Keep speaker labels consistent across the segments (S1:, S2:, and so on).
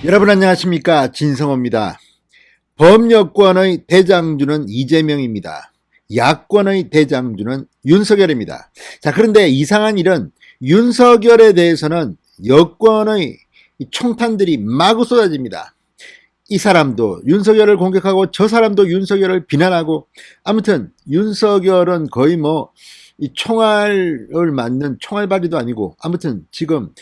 S1: 여러분 안녕하십니까, 진성호입니다. 범여권의 대장주는 이재명입니다. 야권의 대장주는 윤석열입니다. 자, 그런데 이상한 일은 윤석열에 대해서는 여권의 총탄들이 마구 쏟아집니다. 이 사람도 윤석열을 공격하고 저 사람도 윤석열을 비난하고, 아무튼 윤석열은 거의 이 총알을 맞는 총알바리도 아니고, 아무튼 지금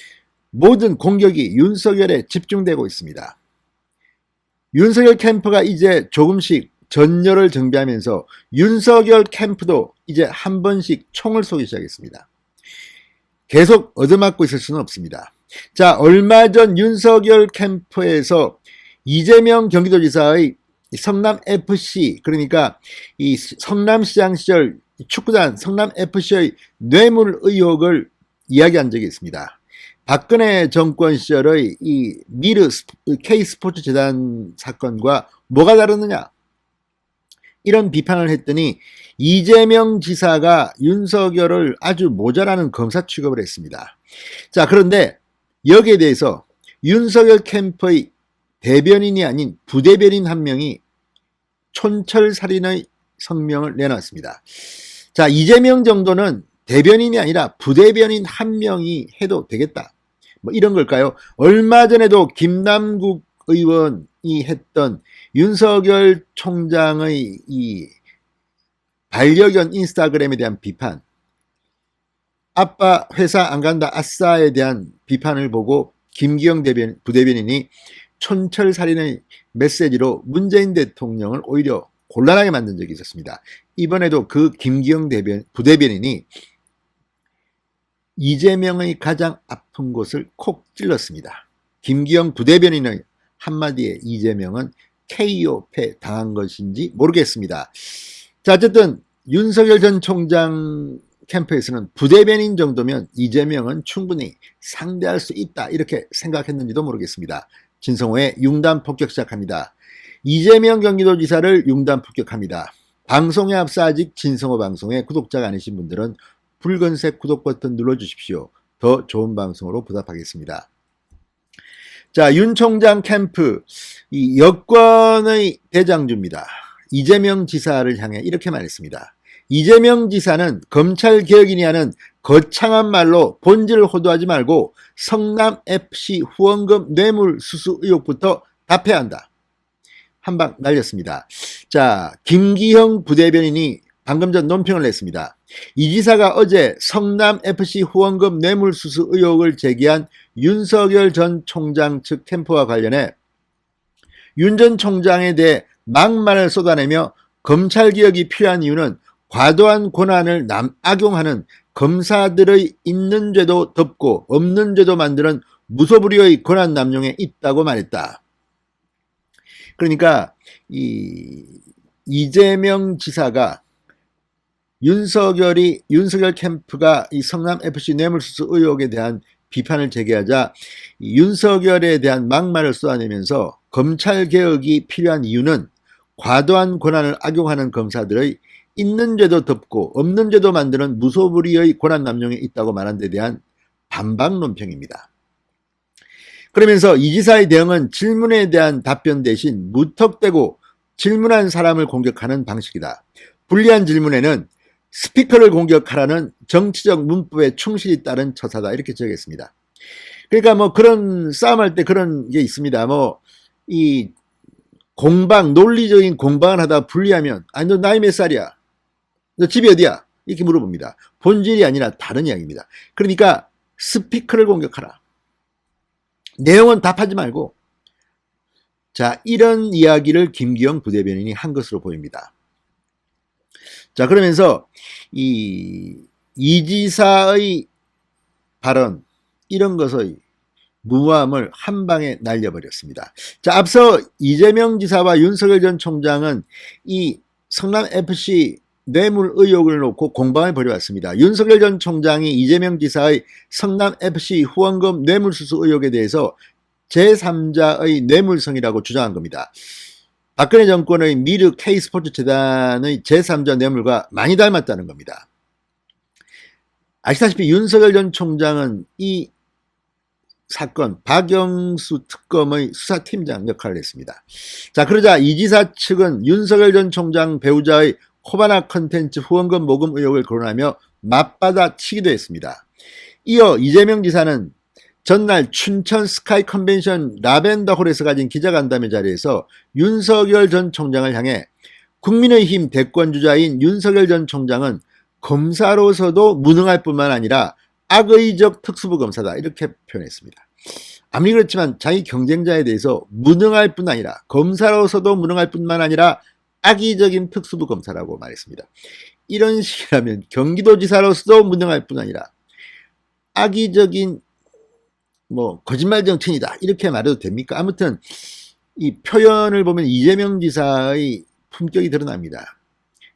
S1: 모든 공격이 윤석열에 집중되고 있습니다. 윤석열 캠프가 이제 조금씩 전열을 정비하면서 윤석열 캠프도 이제 한 번씩 총을 쏘기 시작했습니다. 계속 얻어맞고 있을 수는 없습니다. 자, 얼마 전 윤석열 캠프에서 이재명 경기도지사의 성남FC, 그러니까 이 성남시장 시절 축구단 성남FC의 뇌물 의혹을 이야기한 적이 있습니다. 박근혜 정권 시절의 이 미르 K스포츠 재단 사건과 뭐가 다르느냐, 이런 비판을 했더니 이재명 지사가 윤석열을 아주 모자라는 검사 취급을 했습니다. 자, 그런데 여기에 대해서 윤석열 캠프의 대변인이 아닌 부대변인 한 명이 촌철살인의 성명을 내놨습니다. 자, 이재명 정도는 대변인이 아니라 부대변인 한 명이 해도 되겠다, 이런 걸까요? 얼마 전에도 김남국 의원이 했던 윤석열 총장의 이 반려견 인스타그램에 대한 비판, 아빠 회사 안 간다 아싸에 대한 비판을 보고 김기영 부대변인이 촌철살인의 메시지로 문재인 대통령을 오히려 곤란하게 만든 적이 있었습니다. 이번에도 그 김기영 부대변인이 이재명의 가장 아픈 곳을 콕 찔렀습니다. 김기영 부대변인의 한마디에 이재명은 KO패 당한 것인지 모르겠습니다. 자, 어쨌든 윤석열 전 총장 캠프에서는 부대변인 정도면 이재명은 충분히 상대할 수 있다, 이렇게 생각했는지도 모르겠습니다. 진성호의 융단 폭격 시작합니다. 이재명 경기도지사를 융단 폭격합니다. 방송에 앞서 아직 진성호 방송에 구독자가 아니신 분들은 붉은색 구독 버튼 눌러주십시오. 더 좋은 방송으로 보답하겠습니다. 자, 윤 총장 캠프, 이 여권의 대장주입니다. 이재명 지사를 향해 이렇게 말했습니다. 이재명 지사는 검찰개혁이니 하는 거창한 말로 본질을 호도하지 말고 성남FC 후원금 뇌물수수 의혹부터 답해야 한다. 한 방 날렸습니다. 자, 김기형 부대변인이 방금 전 논평을 냈습니다. 이 지사가 어제 성남FC 후원금 뇌물수수 의혹을 제기한 윤석열 전 총장 측 캠프와 관련해 윤 전 총장에 대해 막말을 쏟아내며 검찰개혁이 필요한 이유는 과도한 권한을 악용하는 검사들의 있는 죄도 덮고 없는 죄도 만드는 무소불위의 권한 남용에 있다고 말했다. 그러니까 이재명 지사가 윤석열 캠프가 이 성남FC 뇌물수수 의혹에 대한 비판을 제기하자 윤석열에 대한 막말을 쏟아내면서 검찰개혁이 필요한 이유는 과도한 권한을 악용하는 검사들의 있는 죄도 덮고 없는 죄도 만드는 무소불위의 권한 남용에 있다고 말한 데 대한 반박 논평입니다. 그러면서 이 지사의 대응은 질문에 대한 답변 대신 무턱대고 질문한 사람을 공격하는 방식이다. 불리한 질문에는 스피커를 공격하라는 정치적 문법에 충실히 따른 처사다, 이렇게 지적했습니다. 그러니까 그런 싸움할 때 그런 게 있습니다. 이 논리적인 공방을 하다 불리하면, 아니 너 나이 몇 살이야? 너 집이 어디야? 이렇게 물어봅니다. 본질이 아니라 다른 이야기입니다. 그러니까 스피커를 공격하라, 내용은 답하지 말고. 자, 이런 이야기를 김기영 부대변인이 한 것으로 보입니다. 자, 그러면서 이 지사의 발언, 이런 것의 무모함을 한 방에 날려버렸습니다. 자, 앞서 이재명 지사와 윤석열 전 총장은 이 성남FC 뇌물 의혹을 놓고 공방을 벌여왔습니다. 윤석열 전 총장이 이재명 지사의 성남FC 후원금 뇌물수수 의혹에 대해서 제3자의 뇌물성이라고 주장한 겁니다. 박근혜 정권의 미르 K스포츠 재단의 제3자 뇌물과 많이 닮았다는 겁니다. 아시다시피 윤석열 전 총장은 이 사건 박영수 특검의 수사팀장 역할을 했습니다. 자, 그러자 이 지사 측은 윤석열 전 총장 배우자의 코바나 컨텐츠 후원금 모금 의혹을 거론하며 맞받아치기도 했습니다. 이어 이재명 지사는 전날 춘천 스카이 컨벤션 라벤더홀에서 가진 기자간담회 자리에서 윤석열 전 총장을 향해 국민의힘 대권주자인 윤석열 전 총장은 검사로서도 무능할 뿐만 아니라 악의적 특수부 검사다, 이렇게 표현했습니다. 아무리 그렇지만 자기 경쟁자에 대해서 무능할 뿐 아니라 검사로서도 무능할 뿐만 아니라 악의적인 특수부 검사라고 말했습니다. 이런 식이라면 경기도지사로서도 무능할 뿐 아니라 악의적인 거짓말 정치인이다, 이렇게 말해도 됩니까? 아무튼 이 표현을 보면 이재명 지사의 품격이 드러납니다.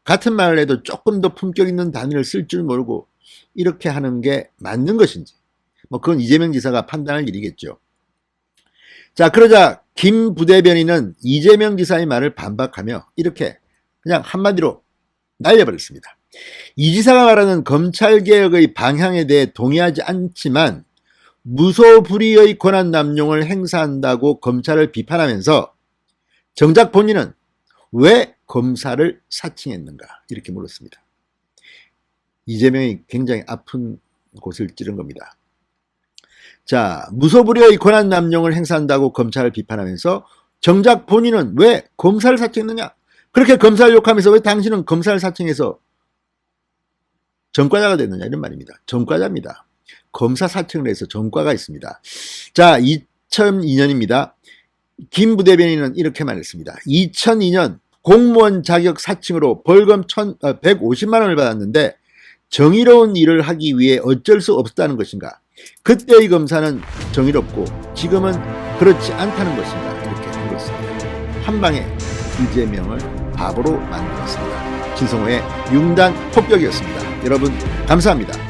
S1: 같은 말을 해도 조금 더 품격 있는 단어를 쓸 줄 모르고 이렇게 하는 게 맞는 것인지, 그건 이재명 지사가 판단할 일이겠죠. 자, 그러자 김 부대변인은 이재명 지사의 말을 반박하며 이렇게 그냥 한마디로 날려버렸습니다. 이 지사가 말하는 검찰개혁의 방향에 대해 동의하지 않지만 무소불위의 권한 남용을 행사한다고 검찰을 비판하면서 정작 본인은 왜 검사를 사칭했는가, 이렇게 물었습니다. 이재명이 굉장히 아픈 곳을 찌른 겁니다. 자, 무소불위의 권한 남용을 행사한다고 검찰을 비판하면서 정작 본인은 왜 검사를 사칭했느냐, 그렇게 검사를 욕하면서 왜 당신은 검사를 사칭해서 전과자가 됐느냐, 이런 말입니다. 전과자입니다. 검사 사칭을 해서 전과가 있습니다. 자, 2002년입니다. 김 부대변인은 이렇게 말했습니다. 2002년 공무원 자격 사칭으로 벌금 150만 원을 받았는데 정의로운 일을 하기 위해 어쩔 수 없었다는 것인가? 그때의 검사는 정의롭고 지금은 그렇지 않다는 것인가? 이렇게 물었습니다. 한 방에 이재명을 바보로 만들었습니다. 진성호의 융단 폭격이었습니다. 여러분 감사합니다.